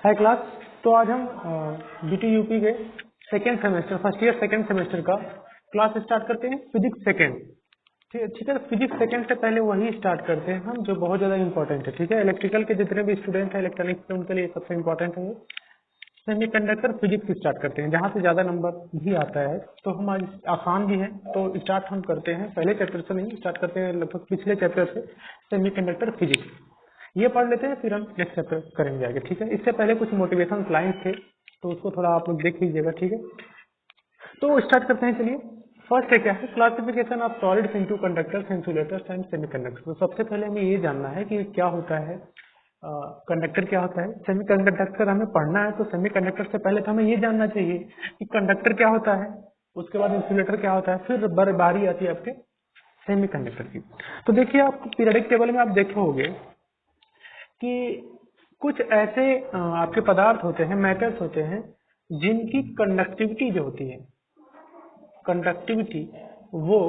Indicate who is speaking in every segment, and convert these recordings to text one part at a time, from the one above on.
Speaker 1: हाय class. तो आज हम बीटीयूपी के second semester first year second semester का क्लास स्टार्ट करते हैं फिजिक्स सेकेंड। ठीक है, फिजिक्स सेकेंड से पहले वही स्टार्ट करते हैं हम जो बहुत ज़्यादा इंपॉर्टेंट है। ठीक है, इलेक्ट्रिकल के जितने भी स्टूडेंट हैं इलेक्ट्रॉनिक्स के उनके लिए सबसे इंपॉर्टेंट है। सेमीकंडक्टर फिजिक्स स्टार्ट करते हैं जहाँ से ज़्यादा नंबर भी आता है, तो हम आज आसान भी है तो स्टार्ट हम करते हैं पहले चैप्टर से नहीं, स्टार्ट करते हैं लगभग पिछले चैप्टर से सेमीकंडक्टर फिजिक्स। ये पढ़ लेते हैं फिर हम नेक्स्ट चैप्टर करेंगे आगे। ठीक है, इससे पहले कुछ मोटिवेशन लाइन्स थे तो उसको थोड़ा आप लोग देख लीजिएगा। ठीक है, तो स्टार्ट करते हैं। चलिए, फर्स्ट है क्या है, classification of solids into conductors, insulators and semiconductors. तो सबसे पहले हमें ये जानना है कि क्या होता है कंडक्टर, क्या होता है सेमीकंडक्टर। हमें पढ़ना है तो सेमीकंडक्टर से पहले तो हमें ये जानना चाहिए कि कंडक्टर क्या होता है, उसके बाद इंसुलेटर क्या होता है, फिर बारी आती है आपके सेमीकंडक्टर की। तो देखिए, आप पीरियोडिक टेबल में आप देखे होंगे कि कुछ ऐसे आपके पदार्थ होते हैं, मेटल्स होते हैं, जिनकी कंडक्टिविटी जो होती है, कंडक्टिविटी वो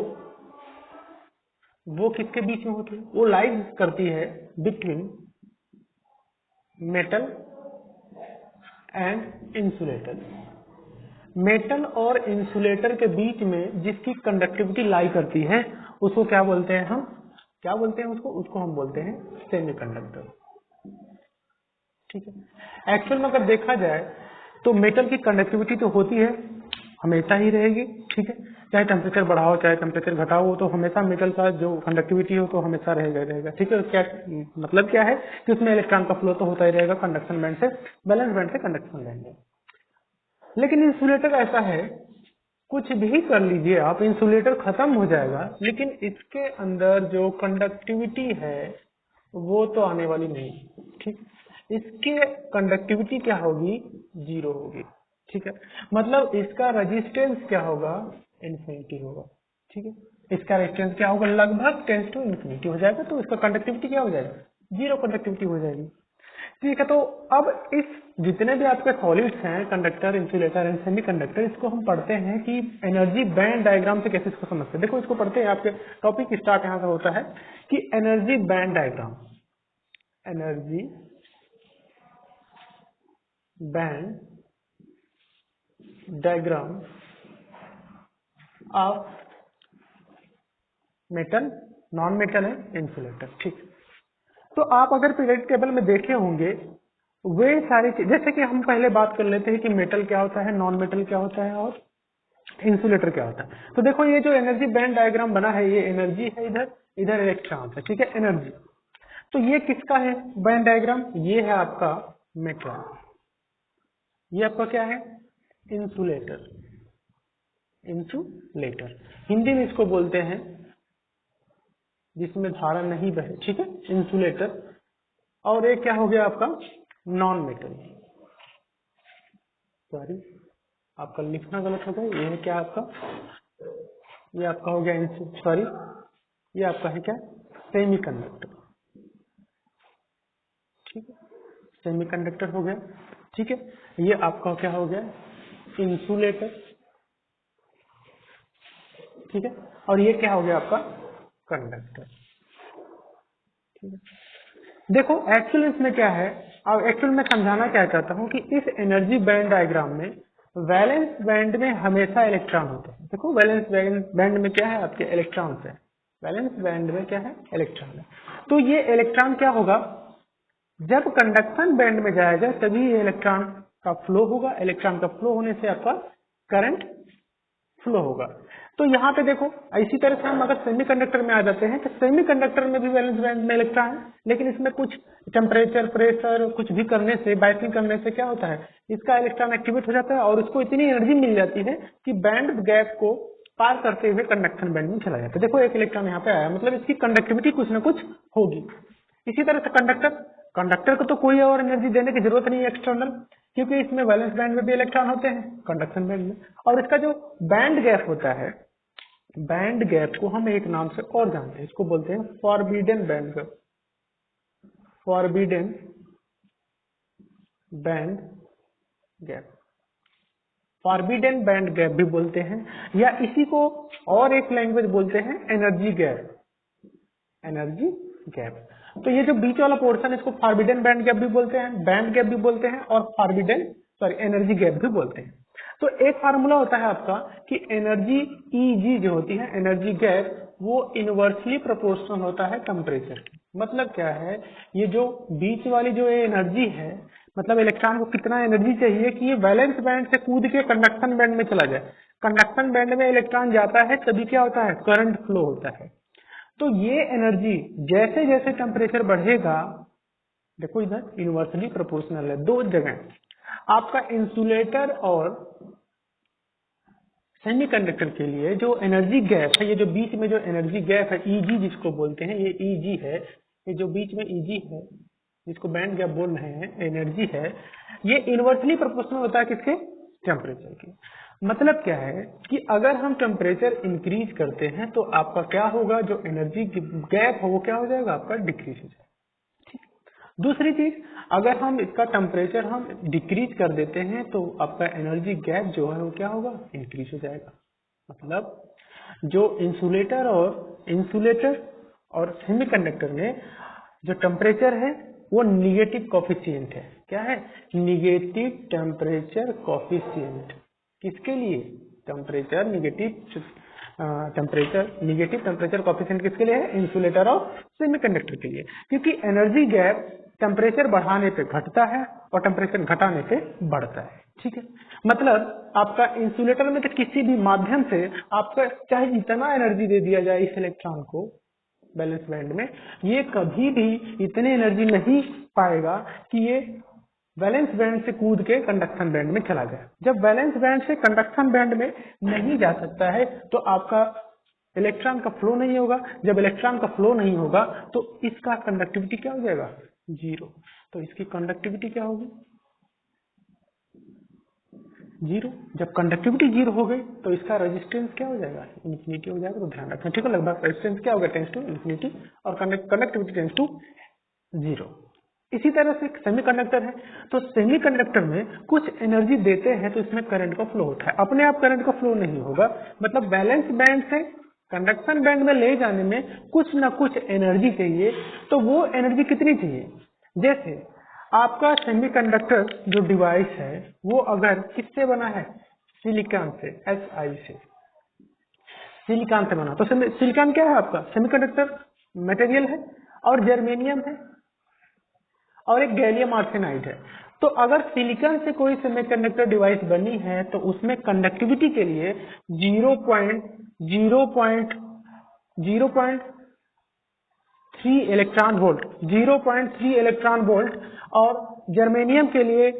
Speaker 1: किसके बीच में होती है, वो लाइज करती है between metal and insulator. Metal और इंसुलेटर के बीच में जिसकी कंडक्टिविटी लाई करती है उसको क्या बोलते हैं, हम क्या बोलते हैं उसको हम बोलते हैं सेमीकंडक्टर। ठीक है, एक्चुअल में अगर देखा जाए तो मेटल की कंडक्टिविटी तो होती है, हमेशा ही रहेगी। ठीक है, चाहे टेम्परेचर बढ़ाओ चाहे टेम्परेचर घटाओ, तो हमेशा मेटल का जो कंडक्टिविटी हो तो हमेशा रहेगा। ठीक है, क्या मतलब क्या है कि उसमें इलेक्ट्रॉन का फ्लो तो होता ही रहेगा कंडक्शन बैंड से वैलेंस बैंड से कंडक्शन बैंड में। लेकिन इंसुलेटर ऐसा है, कुछ भी कर लीजिए आप, इंसुलेटर खत्म हो जाएगा लेकिन इसके अंदर जो कंडक्टिविटी है वो तो आने वाली नहीं। ठीक, इसके कंडक्टिविटी क्या होगी, जीरो होगी। ठीक है, मतलब इसका रेजिस्टेंस क्या होगा, इन्फिनिटी होगा। ठीक है, इसका रेजिस्टेंस क्या होगा, लगभग टेंस टू इन्फिनिटी हो जाएगा, तो इसका कंडक्टिविटी क्या हो जाएगा, जीरो कंडक्टिविटी हो जाएगी। ठीक है, तो अब इस जितने भी आपके सॉलिड्स हैं, कंडक्टर, इंसुलेटर एंड सेमीकंडक्टर, इसको हम पढ़ते हैं कि एनर्जी बैंड डायग्राम से कैसे इसको समझते हैं। देखो, इसको पढ़ते हैं, आपके टॉपिक स्टार्ट यहाँ से होता है कि energy band diagram, energy band diagram of metal, non metal है इंसुलेटर। ठीक, तो आप अगर पीरियोडिक टेबल में देखे होंगे वे सारी चीज, जैसे कि हम पहले बात कर लेते हैं कि मेटल क्या होता है, नॉन मेटल क्या होता है और इंसुलेटर क्या होता है। तो देखो, ये जो एनर्जी बैंड डायग्राम बना है, ये एनर्जी है, इधर इलेक्ट्रॉन है। ठीक है, एनर्जी, तो ये किसका है बैंड डायग्राम, ये है आपका मेटल, ये आपका क्या है इंसुलेटर। इंसुलेटर हिंदी में इसको बोलते हैं जिसमें धारा नहीं बहे। ठीक है, इंसुलेटर। और एक क्या हो गया आपका नॉन मेटल, सॉरी आपका लिखना गलत हो गया, ये है क्या आपका, ये आपका हो गया सॉरी, ये आपका है क्या सेमीकंडक्टर। ठीक है, सेमीकंडक्टर हो गया। ठीक है, ये आपका क्या हो गया इंसुलेटर। ठीक है, और ये क्या हो गया आपका कंडक्टर। ठीक है, देखो एक्चुअल इसमें क्या है, अब एक्चुअल में समझाना क्या चाहता हूं कि इस एनर्जी बैंड डायग्राम में वैलेंस बैंड में हमेशा इलेक्ट्रॉन होते हैं। देखो, वैलेंस बैंड में क्या है, आपके इलेक्ट्रॉन्स है, वैलेंस बैंड में क्या है, इलेक्ट्रॉन है। तो ये इलेक्ट्रॉन क्या होगा, जब कंडक्शन बैंड में जाएगा तभी ये इलेक्ट्रॉन का फ्लो होगा, इलेक्ट्रॉन का फ्लो होने से आपका करंट फ्लो होगा। तो यहाँ पे देखो, इसी तरह से हम अगर सेमीकंडक्टर में आ जाते हैं तो सेमीकंडक्टर में भी वैलेंस बैंड में इलेक्ट्रॉन है, लेकिन इसमें कुछ टेम्परेचर, प्रेशर कुछ भी करने से, बाइसिंग करने से क्या होता है, इसका इलेक्ट्रॉन एक्टिवेट हो जाता है और उसको इतनी एनर्जी मिल जाती है कि बैंड गैप को पार करते हुए कंडक्शन बैंड में चला जाता है। देखो, एक इलेक्ट्रॉन यहाँ पे आया, मतलब इसकी कंडक्टिविटी कुछ ना कुछ होगी। इसी तरह से कंडक्टर को तो कोई और एनर्जी देने की जरूरत नहीं है एक्सटर्नल, क्योंकि इसमें वैलेंस बैंड में भी इलेक्ट्रॉन होते हैं कंडक्शन बैंड में। और इसका जो बैंड गैप होता है, बैंड गैप को हम एक नाम से और जानते हैं, इसको बोलते हैं forbidden band gap, forbidden band gap, forbidden band gap भी बोलते हैं, या इसी को और एक लैंग्वेज बोलते हैं एनर्जी गैप, एनर्जी गैप। तो ये जो बीच वाला पोर्शन है इसको फॉरबिडन बैंड गैप भी बोलते हैं, बैंड गैप भी बोलते हैं और एनर्जी गैप भी बोलते हैं। तो एक फार्मूला होता है आपका कि एनर्जी Eg जो होती है एनर्जी गैप, वो इनवर्सली प्रोपोर्शनल होता है टेम्परेचर। मतलब क्या है, ये जो बीच वाली जो एनर्जी है, मतलब इलेक्ट्रॉन को कितना एनर्जी चाहिए कि ये वैलेंस बैंड से कूद के कंडक्शन बैंड में चला जाए। कंडक्शन बैंड में इलेक्ट्रॉन जाता है तभी क्या होता है, करंट फ्लो होता है। तो ये एनर्जी जैसे जैसे टेम्परेचर बढ़ेगा, देखो इधर इनवर्सली प्रोपोर्शनल है। दो जगह आपका इंसुलेटर और सेमीकंडक्टर के लिए जो एनर्जी गैप है, ये जो बीच में जो एनर्जी गैप है Eg जिसको बोलते हैं, ये Eg है, ये जो बीच में Eg है जिसको बैंड गैप बोल रहे हैं, एनर्जी है, ये इनवर्सली प्रोपोर्शनल होता है किसके, टेम्परेचर के। मतलब क्या है कि अगर हम टेम्परेचर इंक्रीज करते हैं तो आपका क्या होगा, जो एनर्जी गैप हो वो क्या हो जाएगा, आपका डिक्रीज हो जाएगा। दूसरी चीज, अगर हम इसका टेम्परेचर हम डिक्रीज कर देते हैं तो आपका एनर्जी गैप जो है वो क्या होगा, इंक्रीज हो जाएगा। मतलब जो इंसुलेटर और सेमीकंडक्टर में जो टेम्परेचर है वो निगेटिव कॉफिशिएंट है। क्या है, निगेटिव टेम्परेचर कॉफिशिएंट। किसके लिए, निगेटिव टेम्परेचर कॉफिशिएंट किसके लिए है, इंसुलेटर और सेमीकंडक्टर के लिए। क्योंकि एनर्जी गैप टेम्परेचर बढ़ाने पे घटता है और टेम्परेचर घटाने पे बढ़ता है। ठीक है, मतलब आपका इंसुलेटर में तो किसी भी माध्यम से आपका चाहे जितना एनर्जी दे दिया जाए इस इलेक्ट्रॉन को बैलेंस बैंड में, ये कभी भी इतनी एनर्जी नहीं पाएगा कि ये वैलेंस बैंड से कूद के कंडक्शन बैंड में चला गया। जब वैलेंस बैंड से कंडक्शन बैंड में नहीं जा सकता है तो आपका इलेक्ट्रॉन का फ्लो नहीं होगा। जब इलेक्ट्रॉन का फ्लो नहीं होगा तो इसका कंडक्टिविटी क्या हो जाएगा, जीरो। तो इसकी कंडक्टिविटी क्या होगी, जीरो। जब कंडक्टिविटी जीरो हो गई तो इसका रेजिस्टेंस क्या हो जाएगा, इन्फिनिटी हो जाएगा। तो ध्यान रखना, ठीक है। लगभग रेजिस्टेंस क्या होगा, टेंस टू इन्फिनिटी, और कंडक्टिविटी टेंस टू जीरो। इसी तरह से सेमीकंडक्टर है, तो सेमीकंडक्टर में कुछ एनर्जी देते हैं तो इसमें करंट का फ्लो होता है। अपने आप करंट का फ्लो नहीं होगा, मतलब बैलेंस बैंड से कंडक्शन बैंड में ले जाने में कुछ ना कुछ एनर्जी चाहिए। तो वो एनर्जी कितनी चाहिए, जैसे आपका सेमीकंडक्टर जो डिवाइस है वो अगर किससे बना है, सिलिकॉन से, Si से, सिलिकॉन से बना। तो सिलिकॉन क्या है आपका, सेमीकंडक्टर मटेरियल है, और जर्मेनियम है, और एक गैलियम आर्सेनाइड है। तो अगर सिलिकॉन से कोई सेमीकंडक्टर डिवाइस बनी है तो उसमें कंडक्टिविटी के लिए 0.3 इलेक्ट्रॉन वोल्ट, और जर्मेनियम के लिए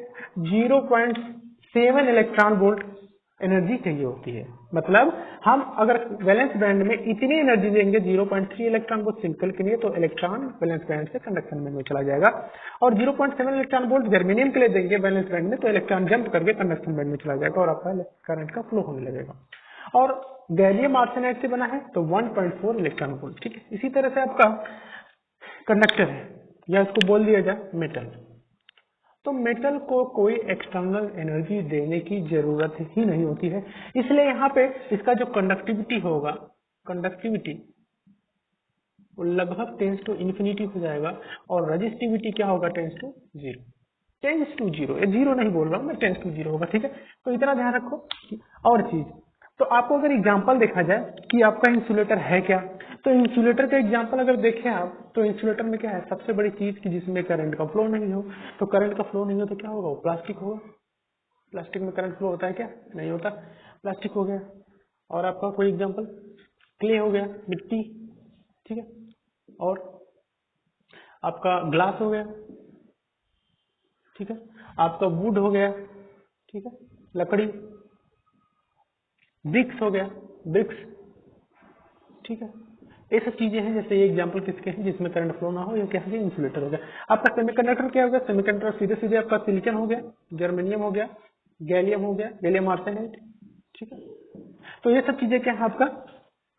Speaker 1: 0.7 इलेक्ट्रॉन वोल्ट एनर्जी चाहिए होती है। मतलब हम अगर वैलेंस बैंड में इतनी एनर्जी देंगे 0.3 इलेक्ट्रॉन वोल्ट सिलिकॉन के लिए, तो इलेक्ट्रॉन वैलेंस बैंड से कंडक्शन बैंड में चला जाएगा। और 0.7 इलेक्ट्रॉन वोल्ट जर्मेनियम के लिए देंगे वैलेंस बैंड में, तो इलेक्ट्रॉन जंप करके कंडक्शन बैंड में चला जाएगा और आपका करंट का फ्लो होने लगेगा। और गैलियम आर्सेनाइड से बना है तो 1.4 इलेक्ट्रॉन वोल्ट। ठीक है, इसी तरह से आपका कंडक्टर है, या इसको बोल दिया जाए मेटल। तो मेटल को कोई एक्सटर्नल एनर्जी देने की जरूरत ही नहीं होती है, इसलिए यहाँ पे इसका जो कंडक्टिविटी होगा, कंडक्टिविटी वो लगभग टेंस टू इन्फिनिटी हो जाएगा, और रेजिस्टिविटी क्या होगा, tends to zero. Tends to zero, ये जीरो नहीं बोल रहा हूँ मैं, टेंस टू जीरो होगा। ठीक है, तो इतना ध्यान रखो। और चीज, तो आपको अगर एग्जांपल देखा जाए कि आपका इंसुलेटर है क्या, तो इंसुलेटर का एग्जांपल अगर देखें आप, तो इंसुलेटर में क्या है, सबसे बड़ी चीज कि जिसमें करंट का फ्लो नहीं हो। तो करंट का फ्लो नहीं हो तो क्या होगा, वो प्लास्टिक होगा। प्लास्टिक में करंट फ्लो होता है क्या, नहीं होता, प्लास्टिक हो गया। और आपका कोई एग्जांपल, क्ले हो गया, मिट्टी। ठीक है, और आपका ग्लास हो गया। ठीक है, आपका वुड हो गया। ठीक है, लकड़ी, ब्रिक्स हो गया, ब्रिक्स। ठीक है, ये सब चीजें हैं। जैसे ये एग्जांपल किसके हैं जिसमें करंट फ्लो ना हो, या क्या है, इंसुलेटर हो गया। आपका सेमीकंडक्टर क्या हो गया, सेमीकंडक्टर सीधे सीधे आपका सिलिकॉन हो गया, जर्मेनियम हो गया, गैलियम हो गया, गैलियम आर्सेनाइड। ठीक है, तो ये सब चीजें क्या है आपका,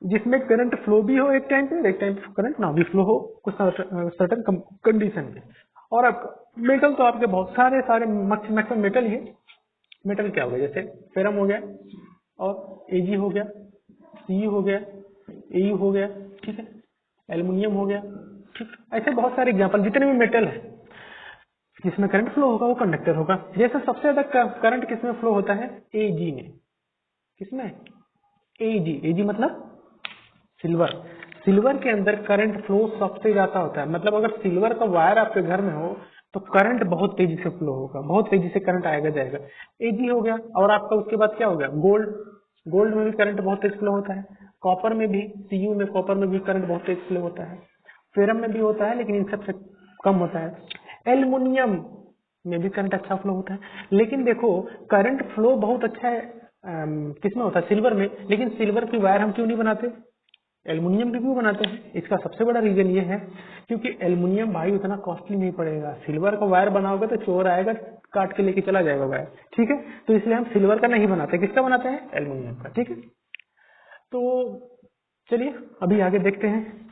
Speaker 1: जिसमें करंट फ्लो भी हो एक टाइम पे, एक टाइम पे करंट ना भी फ्लो हो कुछ सर्टन कंडीशन में। और आपका मेटल तो आपके बहुत सारे मैक्सिमम मेटल ही है। मेटल क्या हो गया, जैसे फेरम हो गया, और एजी हो गया, सी हो गया, एयू हो गया। ठीक है, एल्युमिनियम हो गया, ठीक, ऐसे बहुत सारे एग्जाम्पल, जितने भी मेटल है जिसमें करंट फ्लो होगा वो कंडक्टर होगा। जैसे सबसे ज्यादा करंट किसमें फ्लो होता है? एजी में। किसमें? एजी। एजी मतलब सिल्वर। सिल्वर के अंदर करंट फ्लो सबसे ज्यादा होता है। मतलब अगर सिल्वर का वायर आपके घर में हो तो करंट बहुत तेजी से फ्लो होगा, बहुत तेजी से करंट आएगा जाएगा। एजी हो गया। और आपका उसके बाद क्या हो गया? गोल्ड। गोल्ड में भी करंट बहुत तेज फ्लो होता है। कॉपर में भी, सीयू में, कॉपर में भी करंट बहुत तेज फ्लो होता है। फेरम में भी होता है लेकिन इन सबसे कम होता है। एल्युमिनियम में भी करंट अच्छा फ्लो होता है। लेकिन देखो करंट फ्लो बहुत अच्छा है किसमें होता है? सिल्वर में। लेकिन सिल्वर की वायर हम क्यों नहीं बनाते? एल्युमिनियम भी क्यों बनाते हैं? इसका सबसे बड़ा रीजन ये है क्योंकि एल्युमिनियम भाई उतना कॉस्टली नहीं पड़ेगा। सिल्वर का वायर बनाओगे तो चोर आएगा काट के लेके चला जाएगा वायर। ठीक है, तो इसलिए हम सिल्वर का नहीं बनाते। किसका बनाते हैं? एल्युमिनियम का। ठीक है, तो चलिए अभी आगे देखते हैं।